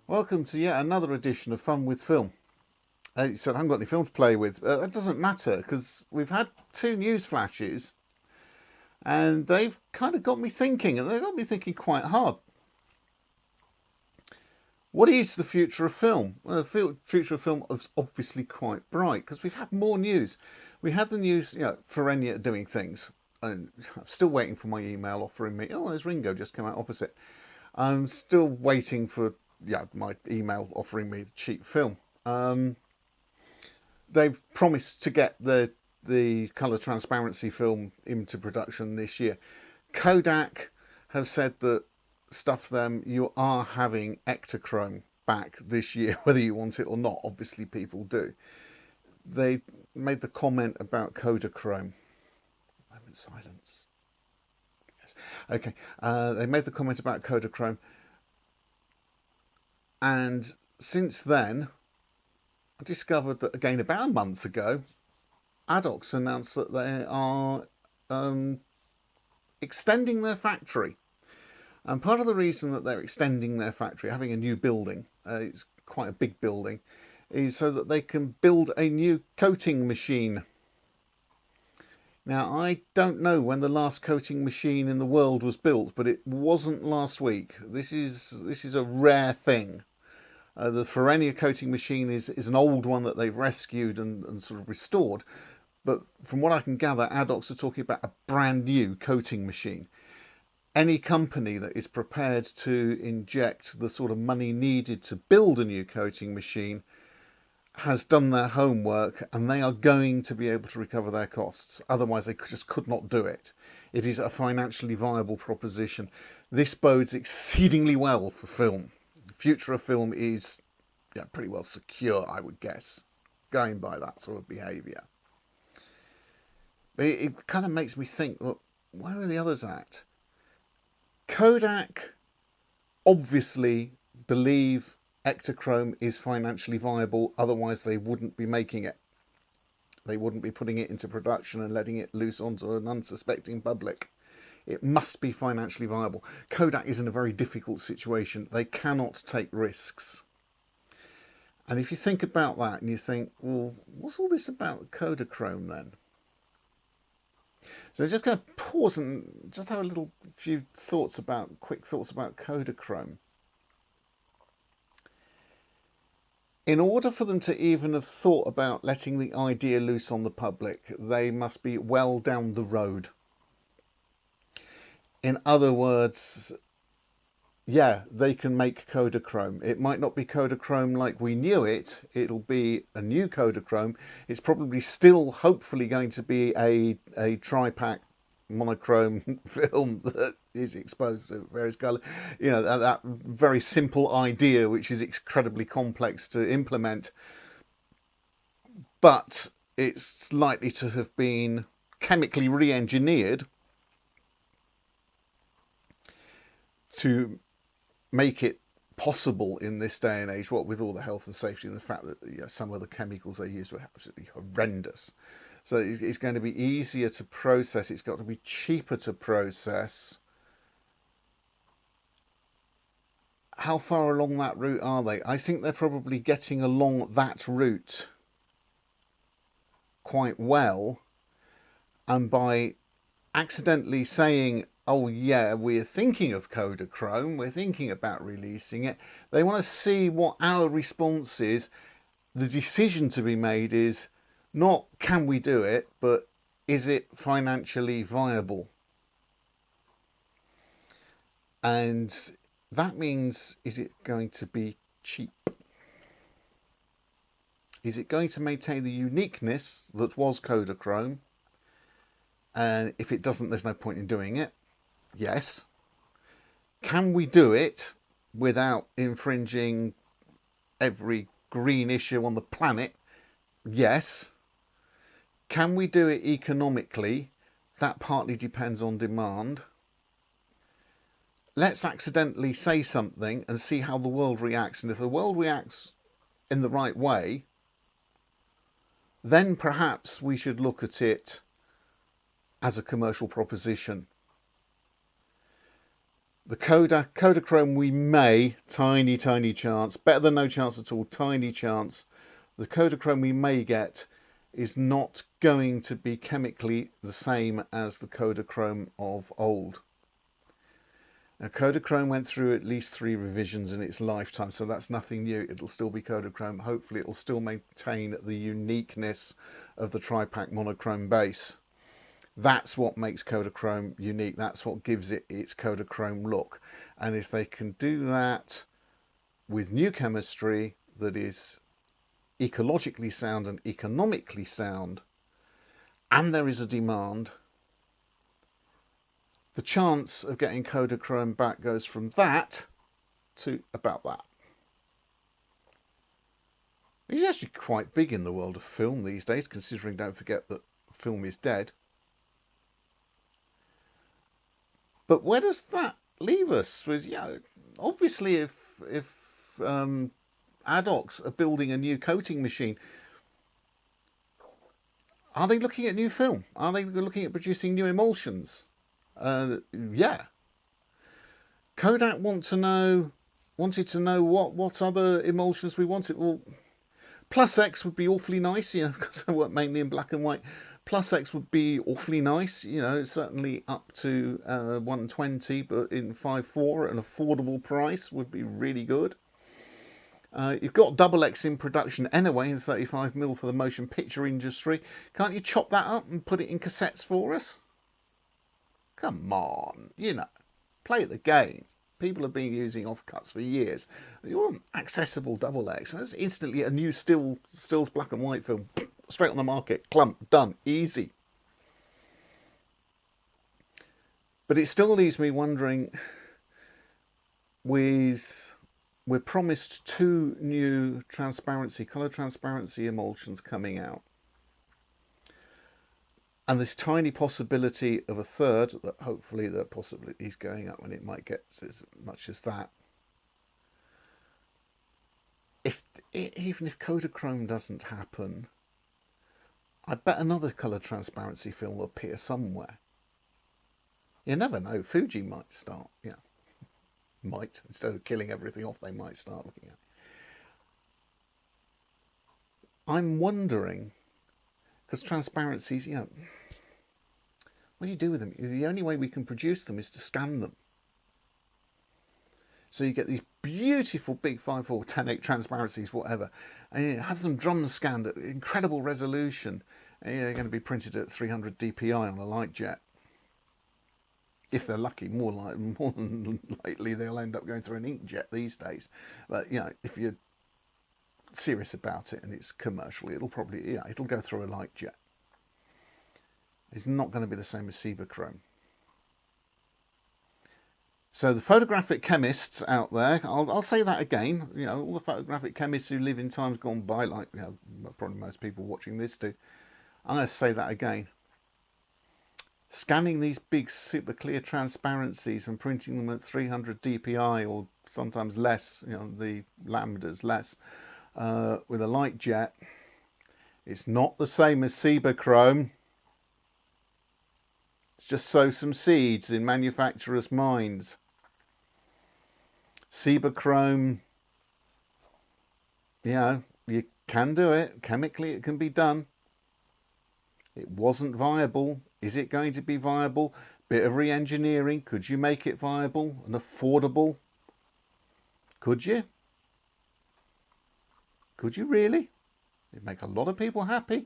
Welcome to yet another edition of Fun with Film. You said I haven't got any film to play with. That doesn't matter because we've had two news flashes and they've kind of got me thinking, and they've got me thinking quite hard. What is the future of film? Well, the future of film is obviously quite bright because we've had more news. We had the news, Ferrania doing things, and I'm still waiting for my email offering me, oh, there's Ringo just come out opposite. I'm still waiting for my email offering me the cheap film. They've promised to get the colour transparency film into production this year. Kodak have said that, stuff them, you are having Ektachrome back this year, whether you want it or not. Obviously people do. They made the comment about Kodasomething. Moment silence. Yes. Okay. They made the comment about Kodasomething. And since then, I discovered that, again, about a month ago, Addox announced that they are extending their factory. And part of the reason that they're extending their factory, having a new building, it's quite a big building, is so that they can build a new coating machine. Now, I don't know when the last coating machine in the world was built, but it wasn't last week. This is a rare thing. The Ferrania coating machine is an old one that they've rescued and sort of restored. But from what I can gather, Addox are talking about a brand new coating machine. Any company that is prepared to inject the sort of money needed to build a new coating machine has done their homework, and they are going to be able to recover their costs. Otherwise, they just could not do it. It is a financially viable proposition. This bodes exceedingly well for film. The future of film is pretty well secure, I would guess, going by that sort of behaviour. But it kind of makes me think, look, where are the others at? Kodak obviously believe Ektachrome is financially viable, otherwise they wouldn't be making it. They wouldn't be putting it into production and letting it loose onto an unsuspecting public. It must be financially viable. Kodak is in a very difficult situation. They cannot take risks. And if you think about that and you think, well, what's all this about Kodasomething then? So I'm just going to pause and just have a few quick thoughts about Kodasomething. In order for them to even have thought about letting the idea loose on the public, they must be well down the road. In other words, they can make Kodasomething. It might not be Kodasomething like we knew it. It'll be a new Kodasomething. It's probably still, hopefully, going to be a tri-pack monochrome film that is exposed to various colours. That very simple idea, which is incredibly complex to implement. But it's likely to have been chemically re-engineered to make it possible in this day and age, what with all the health and safety and the fact that some of the chemicals they used were absolutely horrendous. So it's going to be easier to process. It's got to be cheaper to process. How far along that route are they? I think they're probably getting along that route quite well. And by accidentally saying, oh yeah, we're thinking of Kodasomething, we're thinking about releasing it, they want to see what our response is. The decision to be made is not can we do it, but is it financially viable? And that means, is it going to be cheap? Is it going to maintain the uniqueness that was Kodasomething? And if it doesn't, there's no point in doing it. Yes. Can we do it without infringing every green issue on the planet? Yes. Can we do it economically? That partly depends on demand. Let's accidentally say something and see how the world reacts. And if the world reacts in the right way, then perhaps we should look at it as a commercial proposition. The Kodachrome we may, tiny chance, better than no chance at all, tiny chance. The Kodachrome we may get is not going to be chemically the same as the Kodachrome of old. Now, Kodachrome went through at least 3 revisions in its lifetime, so that's nothing new. It'll still be Kodachrome. Hopefully it'll still maintain the uniqueness of the tri-pack monochrome base. That's what makes Kodachrome unique. That's what gives it its Kodachrome look. And if they can do that with new chemistry that is ecologically sound and economically sound, and there is a demand, the chance of getting Kodachrome back goes from that to about that. It's actually quite big in the world of film these days, considering, don't forget, that film is dead. But where does that leave us? With, obviously, if Addox are building a new coating machine, are they looking at new film? Are they looking at producing new emulsions? Yeah. Kodak wanted to know what other emulsions we wanted. Well, Plus X would be awfully nice, because I work mainly in black and white. Plus X would be awfully nice, certainly up to 120, but in 5.4 at an affordable price would be really good. You've got Double X in production anyway, in 35mm for the motion picture industry. Can't you chop that up and put it in cassettes for us? Come on, play the game. People have been using offcuts for years. You want accessible Double X, and that's instantly a new stills black and white film. Straight on the market, clump, done, easy. But it still leaves me wondering, we're promised 2 new colour transparency emulsions coming out. And this tiny possibility of a third, that hopefully the possibility is going up and it might get as much as that. Even if Kodachrome doesn't happen, I bet another colour transparency film will appear somewhere. You never know, Fuji might start, might, instead of killing everything off, they might start looking at it. I'm wondering, because transparencies, what do you do with them? The only way we can produce them is to scan them. So you get these beautiful big 5.4, 10.8 transparencies, whatever, and you have them drum scanned at incredible resolution, and they're going to be printed at 300 dpi on a light jet. If they're lucky, more than likely they'll end up going through an inkjet these days. But if you're serious about it and it's commercial, it'll probably it'll go through a light jet. It's not going to be the same as Ciba chrome. So the photographic chemists out there, I'll say that again, all the photographic chemists who live in times gone by, like probably most people watching this do, I'm going to say that again. Scanning these big super clear transparencies and printing them at 300 dpi or sometimes less, the lambdas less, with a light jet, it's not the same as Ciba chrome. It's just sow some seeds in manufacturers' minds. Ciba chrome, you can do it. Chemically, it can be done. It wasn't viable. Is it going to be viable? Bit of re-engineering. Could you make it viable and affordable? Could you? Could you really? It'd make a lot of people happy.